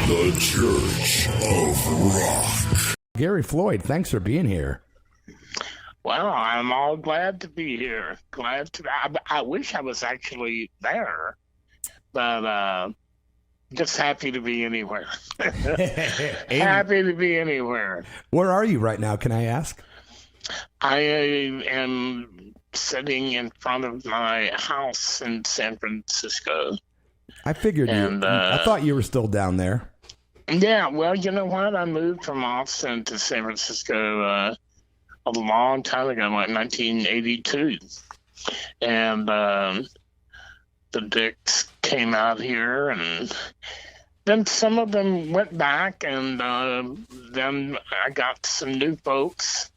The Church of Rock. Gary Floyd, thanks for being here. Well, I'm all glad to be here. Glad to. I wish I was actually there, but just happy to be anywhere. Happy to be anywhere. Where are you right now, can I ask? I am sitting in front of my house in San Francisco. I figured I thought you were still down there. Yeah, well, you know what? I moved from Austin to San Francisco a long time ago, like 1982. And the DICKS came out here, and then some of them went back, and then I got some new folks,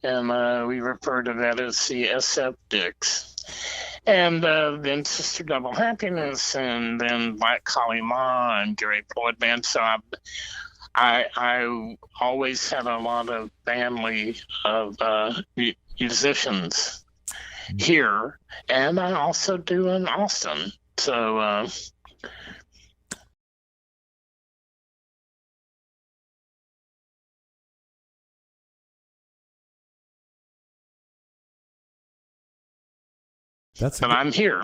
and we refer to that as the SF DICKS. And then Sister Double Happiness, and then Black Kali Ma and Gary Floyd Band. So I always had a lot of family of musicians here, and I also do in Austin. So but I'm here.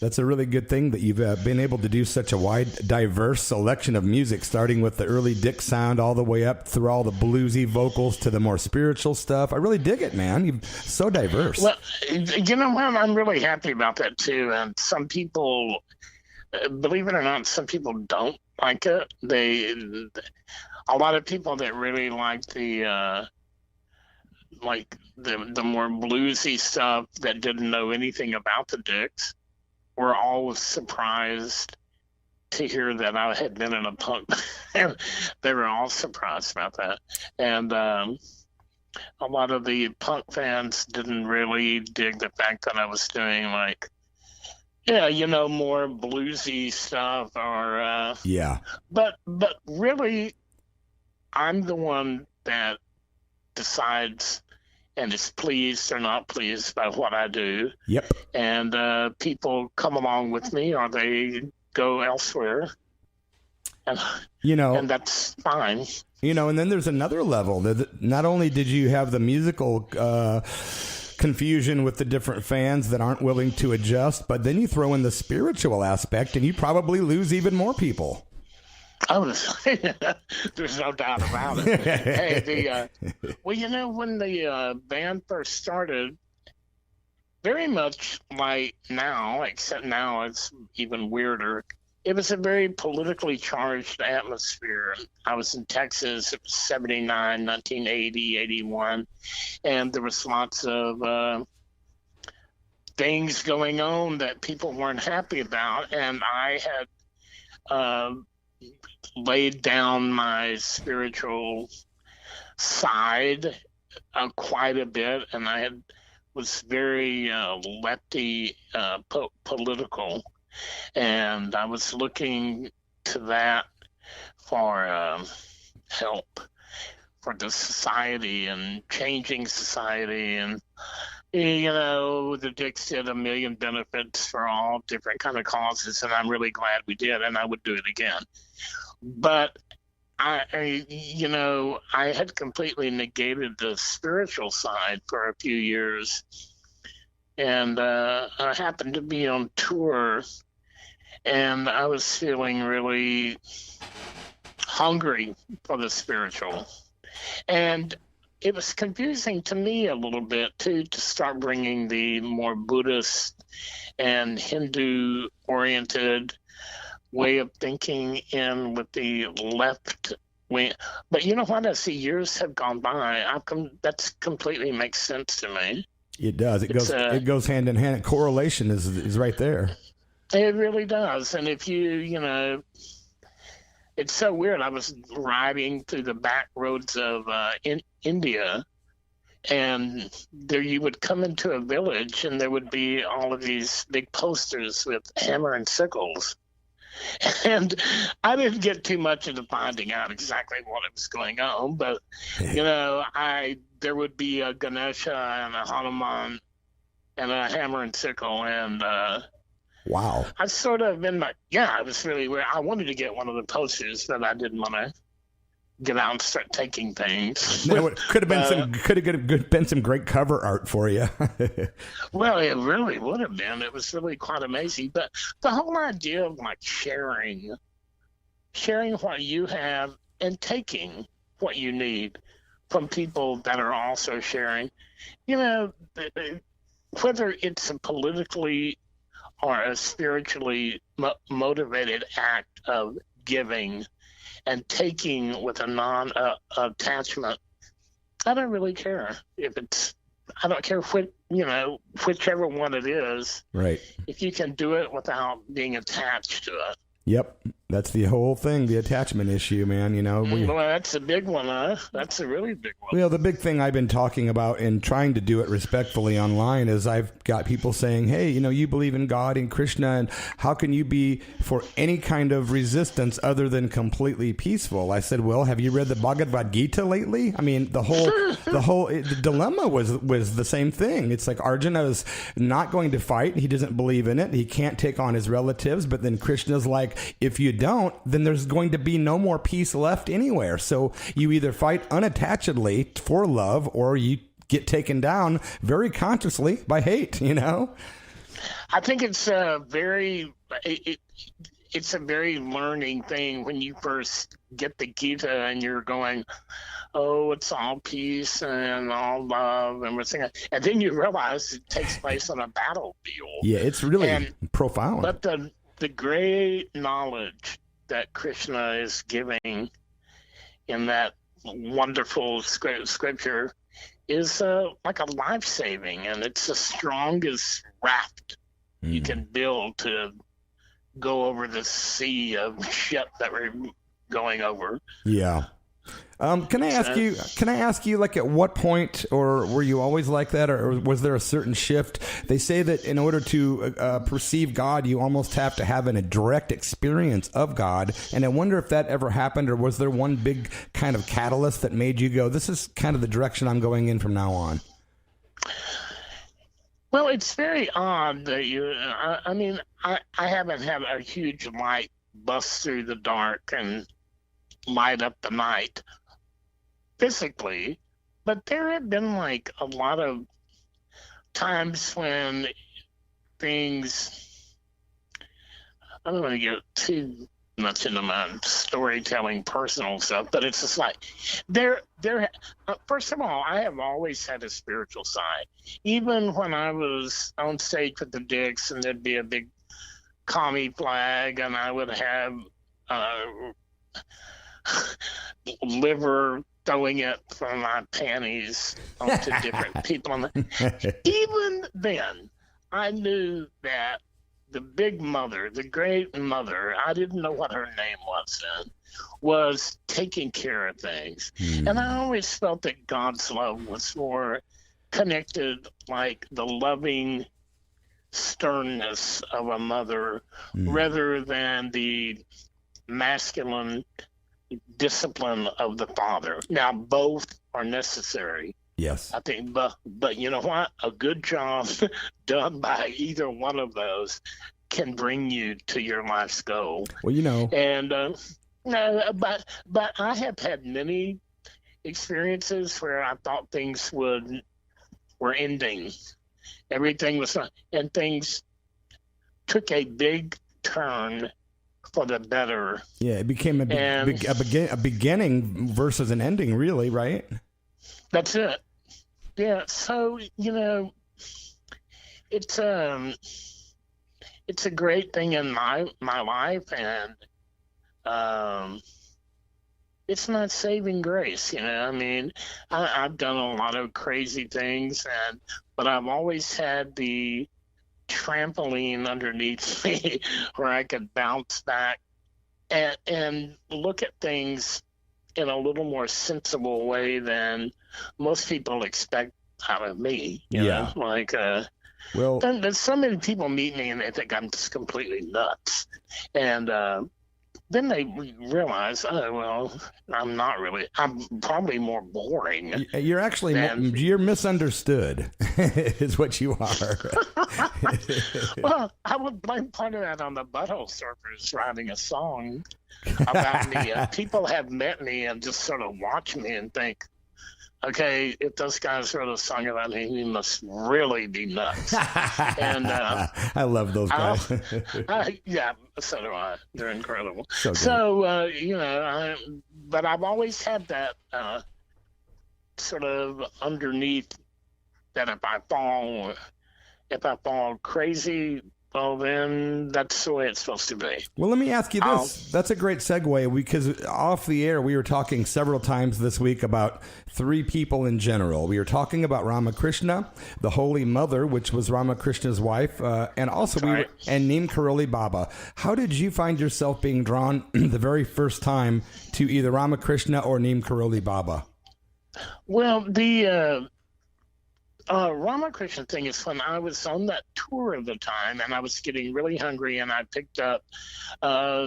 That's a really good thing that you've been able to do such a wide, diverse selection of music, starting with the early Dick sound all the way up through all the bluesy vocals to the more spiritual stuff. I really dig it, man. You're so diverse. Well, you know what? I'm really happy about that, too. And some people, believe it or not, some people don't like it. A lot of people that really like the more bluesy stuff that didn't know anything about the DICKS were always surprised to hear that I had been in a punk band. They were all surprised about that. And a lot of the punk fans didn't really dig the fact that I was doing more bluesy stuff or yeah. But really, I'm the one that decides and is pleased or not pleased by what I do. Yep. And people come along with me or they go elsewhere. And, and that's fine. And then there's another level. Not only did you have the musical confusion with the different fans that aren't willing to adjust, but then you throw in the spiritual aspect and you probably lose even more people. Oh, there's no doubt about it. Hey, when the band first started, very much like now, except now it's even weirder, it was a very politically charged atmosphere. I was in Texas, it was 79, 1980, 81, and there was lots of things going on that people weren't happy about, and I had laid down my spiritual side quite a bit, and I was very lefty political, and I was looking to that for help for the society and changing society. And the DICKS did a million benefits for all different kind of causes, and I'm really glad we did, and I would do it again. But I had completely negated the spiritual side for a few years, and I happened to be on tour, and I was feeling really hungry for the spiritual, and it was confusing to me a little bit too to start bringing the more Buddhist and Hindu oriented way of thinking in with the left wing. But you know what? As the years have gone by, that's completely makes sense to me. It does. It goes hand in hand. Correlation is right there. It really does. And if it's so weird. I was riding through the back roads of India, and there you would come into a village, and there would be all of these big posters with hammer and sickles. And I didn't get too much into finding out exactly what was going on, but there would be a Ganesha and a Hanuman and a hammer and sickle, and Wow. I sort of been like, yeah, it was really weird. I wanted to get one of the posters, but I didn't want to get out and start taking things. No, it could have been some great cover art for you. Well, it really would have been. It was really quite amazing. But the whole idea of like sharing what you have and taking what you need from people that are also sharing, you know, whether it's a politically or a spiritually motivated act of giving and taking with a non-attachment, I don't really care if it's, I don't care whichever one it is. Right. If you can do it without being attached to it. Yep. That's the whole thing, the attachment issue, man. You know, Well, that's a big one, huh? That's a really big one. Well, the big thing I've been talking about and trying to do it respectfully online is I've got people saying, hey, you know, you believe in God and Krishna, and how can you be for any kind of resistance other than completely peaceful? I said, well, have you read the Bhagavad Gita lately? I mean, the dilemma was the same thing. It's like Arjuna is not going to fight. He doesn't believe in it. He can't take on his relatives. But then Krishna's like, if you don't, then there's going to be no more peace left anywhere. So you either fight unattachedly for love, or you get taken down very consciously by hate, you know? I think it's a very learning thing when you first get the Gita and you're going, oh, it's all peace and all love and everything. And then you realize it takes place on a battlefield. Yeah, it's really profound. But the great knowledge that Krishna is giving in that wonderful scripture is like a life-saving, and it's the strongest raft you can build to go over the sea of shit that we're going over. Yeah. Can I ask you, like, at what point, or were you always like that, or was there a certain shift? They say that in order to perceive God, you almost have to have a direct experience of God. And I wonder if that ever happened, or was there one big kind of catalyst that made you go, this is kind of the direction I'm going in from now on? Well, it's very odd that I haven't had a huge light bust through the dark and light up the night physically, but there have been like a lot of times when things, I don't want to get too much into my storytelling personal stuff, but it's just like first of all, I have always had a spiritual side. Even when I was on stage with the DICKS and there'd be a big commie flag and I would have liver throwing it from my panties onto different people. Even then, I knew that the big mother, the great mother, I didn't know what her name was then, was taking care of things. And I always felt that God's love was more connected, like the loving sternness of a mother rather than the masculine discipline of the father. Now, both are necessary. Yes. I think, but you know what? A good job done by either one of those can bring you to your life's goal. Well, you know. And but I have had many experiences where I thought things were ending. Everything was, and things took a big turn for the better. Yeah, it became a beginning versus an ending, really, right? That's it. Yeah. So it's a great thing in my life, and it's not saving grace. I mean, I've done a lot of crazy things, but I've always had the trampoline underneath me where I could bounce back and look at things in a little more sensible way than most people expect out of me. You know? Like, there's so many people meet me and they think I'm just completely nuts. And then they realize, oh, well, I'm not really, I'm probably more boring. You're actually, you're misunderstood is what you are. Well, I would blame part of that on the Butthole Surfers writing a song about me. People have met me and just sort of watch me and think, okay, if those guys wrote a song about me, he must really be nuts. And I love those guys. yeah, so do I. They're incredible. So you know, but I've always had that sort of underneath that if I fall crazy, well, then that's the way it's supposed to be. Well, let me ask you this. That's a great segue, because off the air, we were talking several times this week about three people in general. We were talking about Ramakrishna, the Holy Mother, which was Ramakrishna's wife, and also and Neem Karoli Baba. How did you find yourself being drawn the very first time to either Ramakrishna or Neem Karoli Baba? Well, the Ramakrishna thing is when I was on that tour at the time and I was getting really hungry, and I picked up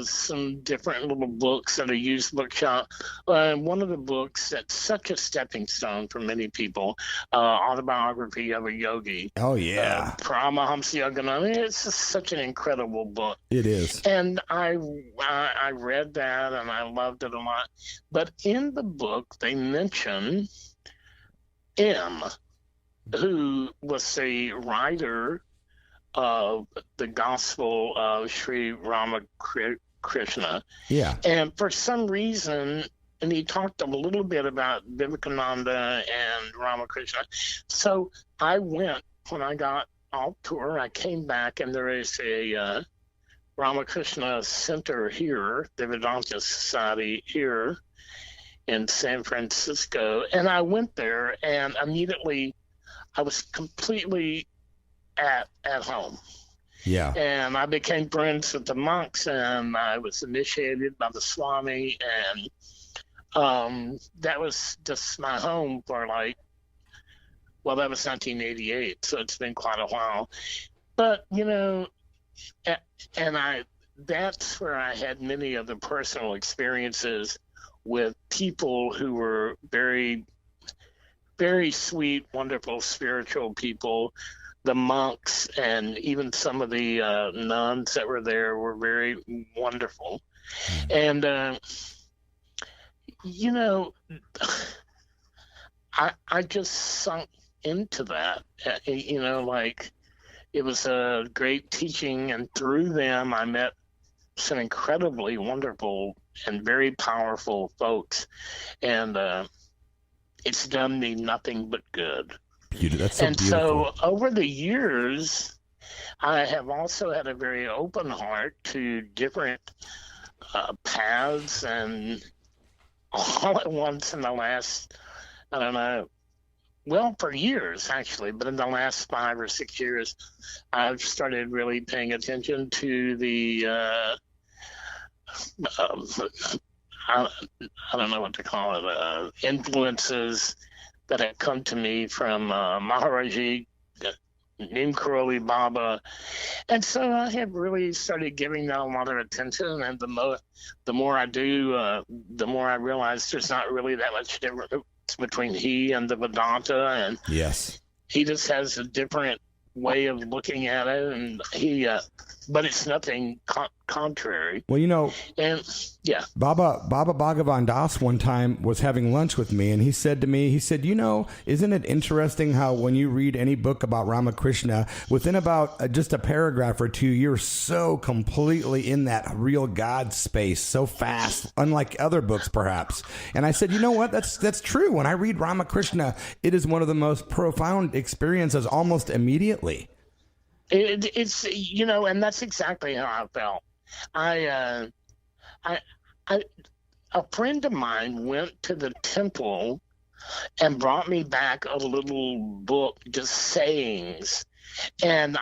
some different little books at a used bookshop. One of the books that's such a stepping stone for many people, Autobiography of a Yogi. Oh, yeah. Paramahamsa Yogananda. It's just such an incredible book. It is. And I read that and I loved it a lot. But in the book, they mention M, who was the writer of the Gospel of Sri Ramakrishna. Yeah. And for some reason, and he talked a little bit about Vivekananda and Ramakrishna. So I went, when I got off tour, I came back, and there is a Ramakrishna Center here, the Vedanta Society here in San Francisco. And I went there, and immediately I was completely at home. Yeah. And I became friends with the monks, and I was initiated by the Swami, and that was just my home for that was 1988, so it's been quite a while. But, you know, and that's where I had many of the personal experiences with people who were very, very sweet, wonderful, spiritual people. The monks and even some of the nuns that were there were very wonderful. And, you know, I just sunk into that, you know, like it was a great teaching. And through them, I met some incredibly wonderful and very powerful folks. And, it's done me nothing but good. That's so beautiful. So over the years, I have also had a very open heart to different paths, and all at once in the last, I don't know, well, for years actually, but in the last 5 or 6 years, I've started really paying attention to the I don't know what to call it, influences that have come to me from Maharaji, Neem Karoli Baba. And so I have really started giving that a lot of attention. And the more I do, the more I realize there's not really that much difference between he and the Vedanta. And yes, he just has a different way of looking at it, and but it's nothing contrary. Well, you know, and yeah, Baba Bhagavan Das one time was having lunch with me, and he said to me, you know, isn't it interesting how when you read any book about Ramakrishna, within about just a paragraph or two, you're so completely in that real God space so fast, unlike other books perhaps. And I said, you know what, that's true. When I read Ramakrishna, it is one of the most profound experiences almost immediately. It's, you know, and that's exactly how I felt. A friend of mine went to the temple and brought me back a little book, just sayings, and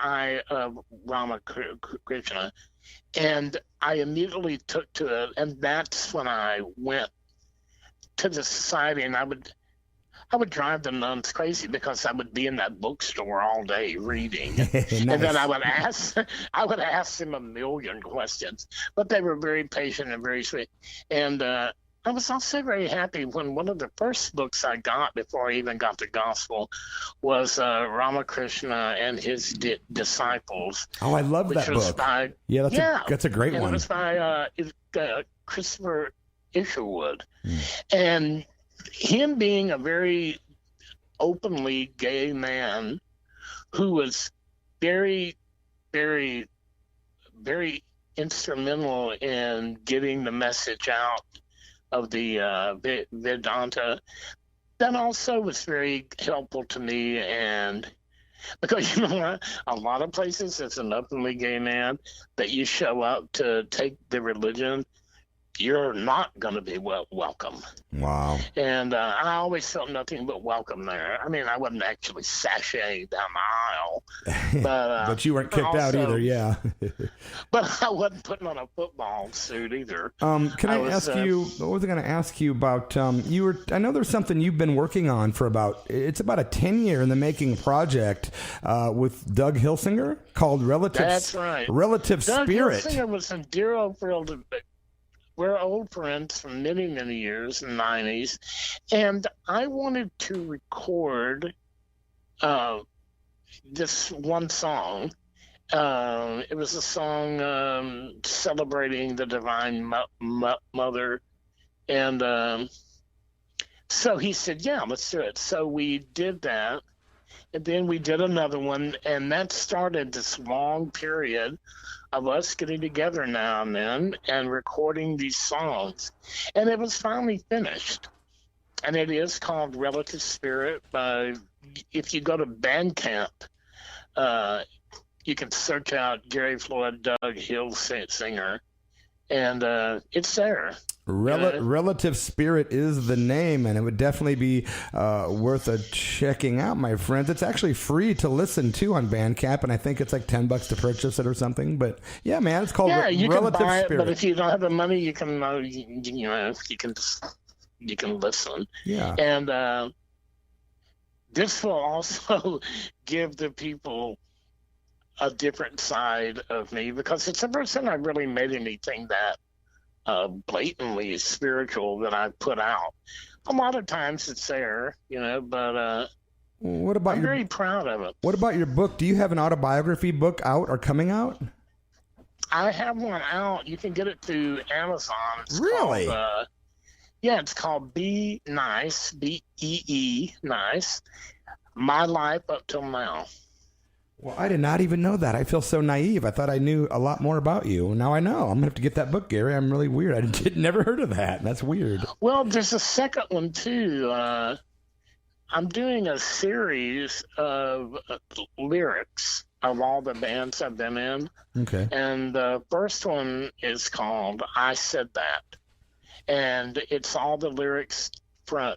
Ramakrishna, and I immediately took to it, and that's when I went to the society, and I would drive the nuns crazy because I would be in that bookstore all day reading, Nice. and then I would ask them a million questions. But they were very patient and very sweet. And I was also very happy when one of the first books I got before I even got the gospel was Ramakrishna and his disciples. Oh, I love that book. That's a great one. It was by Christopher Isherwood, and him being a very openly gay man who was very, very, very instrumental in getting the message out of the Vedanta, that also was very helpful to me. And because, you know what, a lot of places as an openly gay man that you show up to take the religion, you're not going to be welcome. Wow. And I always felt nothing but welcome there. I mean, I wasn't actually sashaying down the aisle. But you weren't kicked out either, yeah. But I wasn't putting on a football suit either. Can I ask you, what was I going to ask you about, I know there's something you've been working on for about a 10-year in the making project with Doug Hilsinger called Relative That's right. Relative Doug Spirit. Hilsinger was a dear old friend. We're old friends from many, many years in the 90s. And I wanted to record this one song. It was a song celebrating the Divine Mother. And so he said, yeah, let's do it. So we did that. And then we did another one. And that started this long period of us getting together now and then and recording these songs. And it was finally finished. And it is called Relative Spirit. If you go to Bandcamp, you can search out Gary Floyd, Doug Hilsinger, and it's there. Relative Spirit is the name, and it would definitely be worth a checking out, my friends. It's actually free to listen to on Bandcamp, and I think it's like $10 to purchase it or something. But yeah, man, it's called you Relative can buy Spirit. it, but if you don't have the money, you can listen. Yeah, and this will also give the people a different side of me, because it's the first time I've really made anything that blatantly spiritual that I put out. A lot of times it's there, but what about I'm very proud of it. What about your book? Do you have an autobiography book out or coming out? I have one out. You can get it through Amazon. It's really? It's called Be Nice, B-E-E, Nice, My Life Up Till Now. Well, I did not even know that. I feel so naive. I thought I knew a lot more about you. Now I know. I'm going to have to get that book, Gary. I'm really weird. I never heard of that. That's weird. Well, there's a second one, too. I'm doing a series of lyrics of all the bands I've been in. Okay. And the first one is called I Said That. And it's all the lyrics from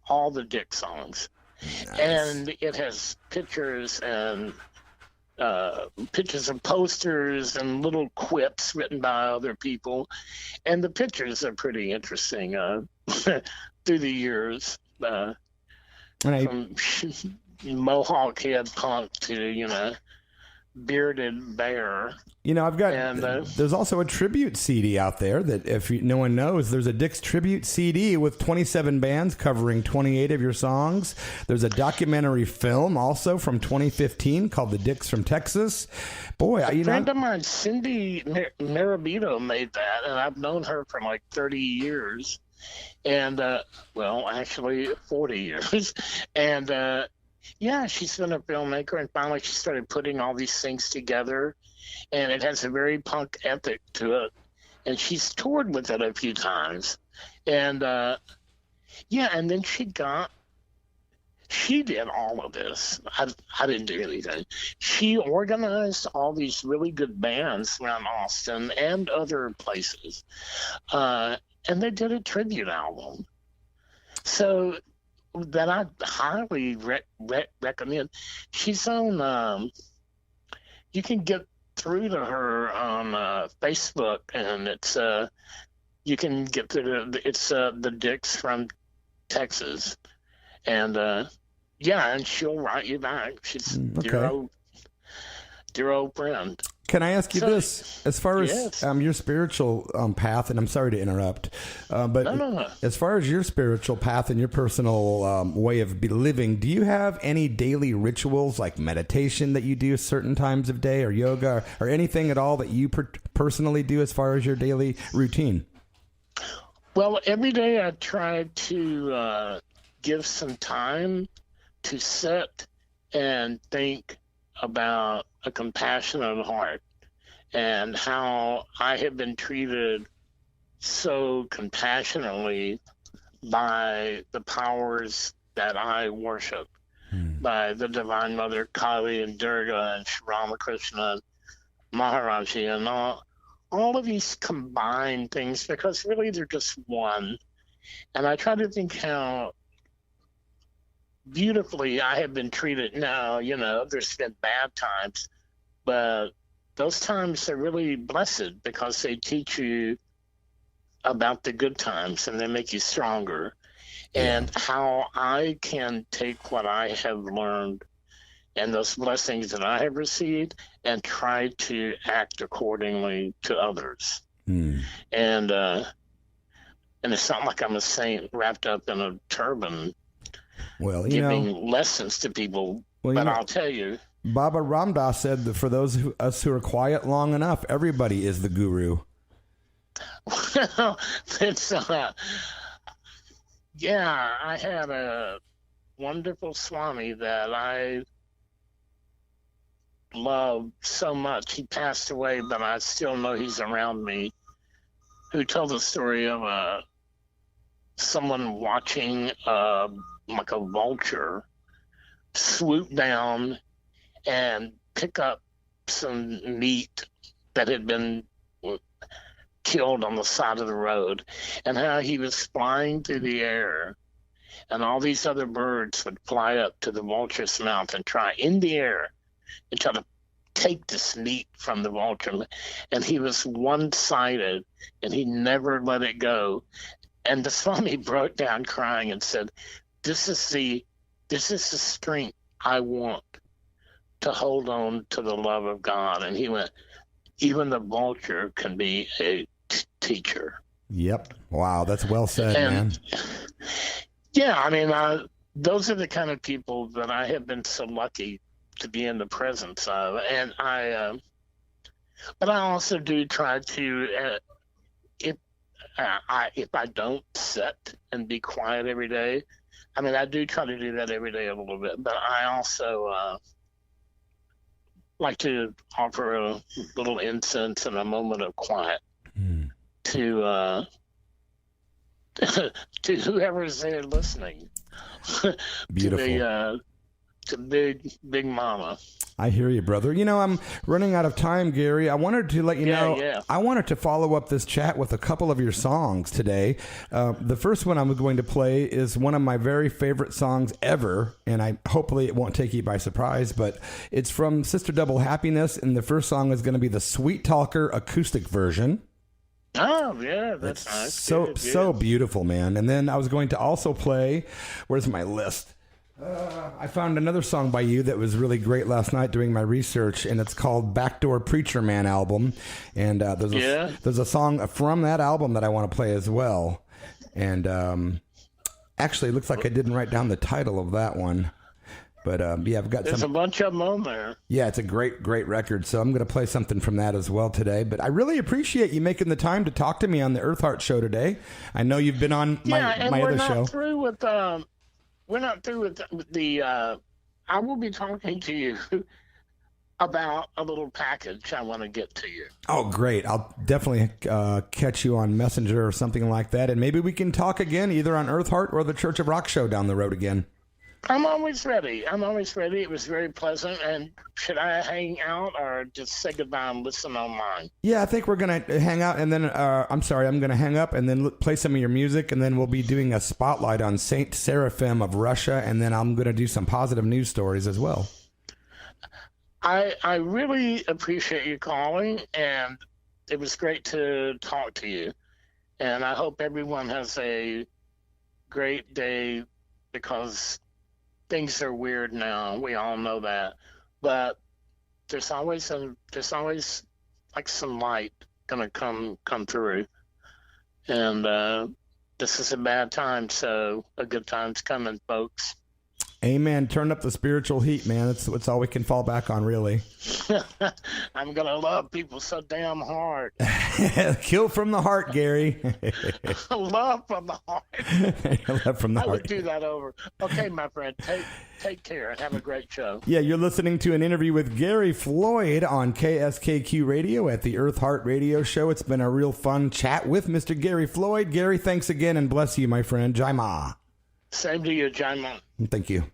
all the Dick songs. Nice. And it has pictures and pictures of posters and little quips written by other people, and the pictures are pretty interesting through the years, from Mohawk head punk to bearded bear. I've got, there's also a tribute CD out there that if no one knows, there's a Dick's tribute CD with 27 bands covering 28 of your songs. There's a documentary film also from 2015 called The Dicks from Texas. Boy, a friend of mine, Cindy Marabito, made that, and I've known her for like 30 years. And, actually 40 years. And, she's been a filmmaker, and finally she started putting all these things together, and it has a very punk ethic to it. And she's toured with it a few times. And, and then she did all of this. I didn't do anything. She organized all these really good bands around Austin and other places. And they did a tribute album. So that I highly recommend. She's on, you can get through to her on Facebook, and it's, you can get through to, it's the Dicks from Texas. And yeah, and she'll write you back. She's okay. dear old friend. Can I ask you this? As far as yes. Your spiritual path, and I'm sorry to interrupt, but No. As far as your spiritual path and your personal way of living, do you have any daily rituals like meditation that you do certain times of day, or yoga, or anything at all that you personally do as far as your daily routine? Well, every day I try to give some time to sit and think about a compassionate heart and how I have been treated so compassionately by the powers that I worship, by the Divine Mother Kali and Durga and Sri Ramakrishna and Maharaji and all of these combined things, because really they're just one. And I try to think how beautifully I have been treated now. You know, there's been bad times, but those times are really blessed because they teach you about the good times and they make you stronger. And how I can take what I have learned and those blessings that I have received and try to act accordingly to others. And it's not like I'm a saint wrapped up in a turban, giving lessons to people. But I'll tell you, Baba Ramdas said that for those of us who are quiet long enough, everybody is the guru. Well, it's yeah, I had a wonderful Swami that I loved so much. He passed away, but I still know he's around me, who told the story of someone watching like a vulture swoop down and pick up some meat that had been killed on the side of the road, and how he was flying through the air and all these other birds would fly up to the vulture's mouth and try in the air and try to take this meat from the vulture, and he was one-sided and he never let it go. And the Swami broke down crying and said, this is the strength I want to hold on to the love of God. And he went, even the vulture can be a teacher. Yep. Wow, that's well said, man. Yeah, I mean, those are the kind of people that I have been so lucky to be in the presence of. And but I also do try to, if I don't sit and be quiet every day, I mean, I do try to do that every day a little bit, but I also like to offer a little incense and a moment of quiet to to whoever's there listening. Beautiful. To Big Mama. I hear you, brother. You know, I'm running out of time, Gary. I wanted to let you know, I wanted to follow up this chat with a couple of your songs today. The first one I'm going to play is one of my very favorite songs ever, and hopefully it won't take you by surprise, but it's from Sister Double Happiness, and the first song is going to be the Sweet Talker acoustic version. Oh, yeah, that's nice. So beautiful, man. And then I was going to also play, where's my list? I found another song by you that was really great last night doing my research, and it's called Backdoor Preacher Man album. And there's a song from that album that I want to play as well. And actually, it looks like I didn't write down the title of that one. But yeah, I've got There's a bunch of them on there. Yeah, it's a great record. So I'm going to play something from that as well today. But I really appreciate you making the time to talk to me on the EARTHEART show today. I know you've been on my other show. We're not through with the I will be talking to you about a little package I want to get to you. Oh, great. I'll definitely catch you on Messenger or something like that. And maybe we can talk again either on EARTHEART or the Church of Rock show down the road again. I'm always ready. It was very pleasant. And should I hang out or just say goodbye and listen online? Yeah, I think we're going to hang out and then, I'm going to hang up and then play some of your music. And then we'll be doing a spotlight on Saint Seraphim of Russia. And then I'm going to do some positive news stories as well. I really appreciate you calling, and it was great to talk to you. And I hope everyone has a great day because things are weird now. We all know that, but there's always like some light gonna come through, and this is a bad time, so a good time's coming, folks. Amen. Turn up the spiritual heat, man. That's all we can fall back on, really. I'm gonna love people so damn hard. Kill from the heart, Gary. Love from the heart. Love from the I heart. would do that over. Okay, my friend. Take care and have a great show. Yeah, you're listening to an interview with Gary Floyd on KSKQ Radio at the EARTHEART Radio Show. It's been a real fun chat with Mr. Gary Floyd. Gary, thanks again and bless you, my friend. Jai Ma. Same to you, Jai Ma. Thank you.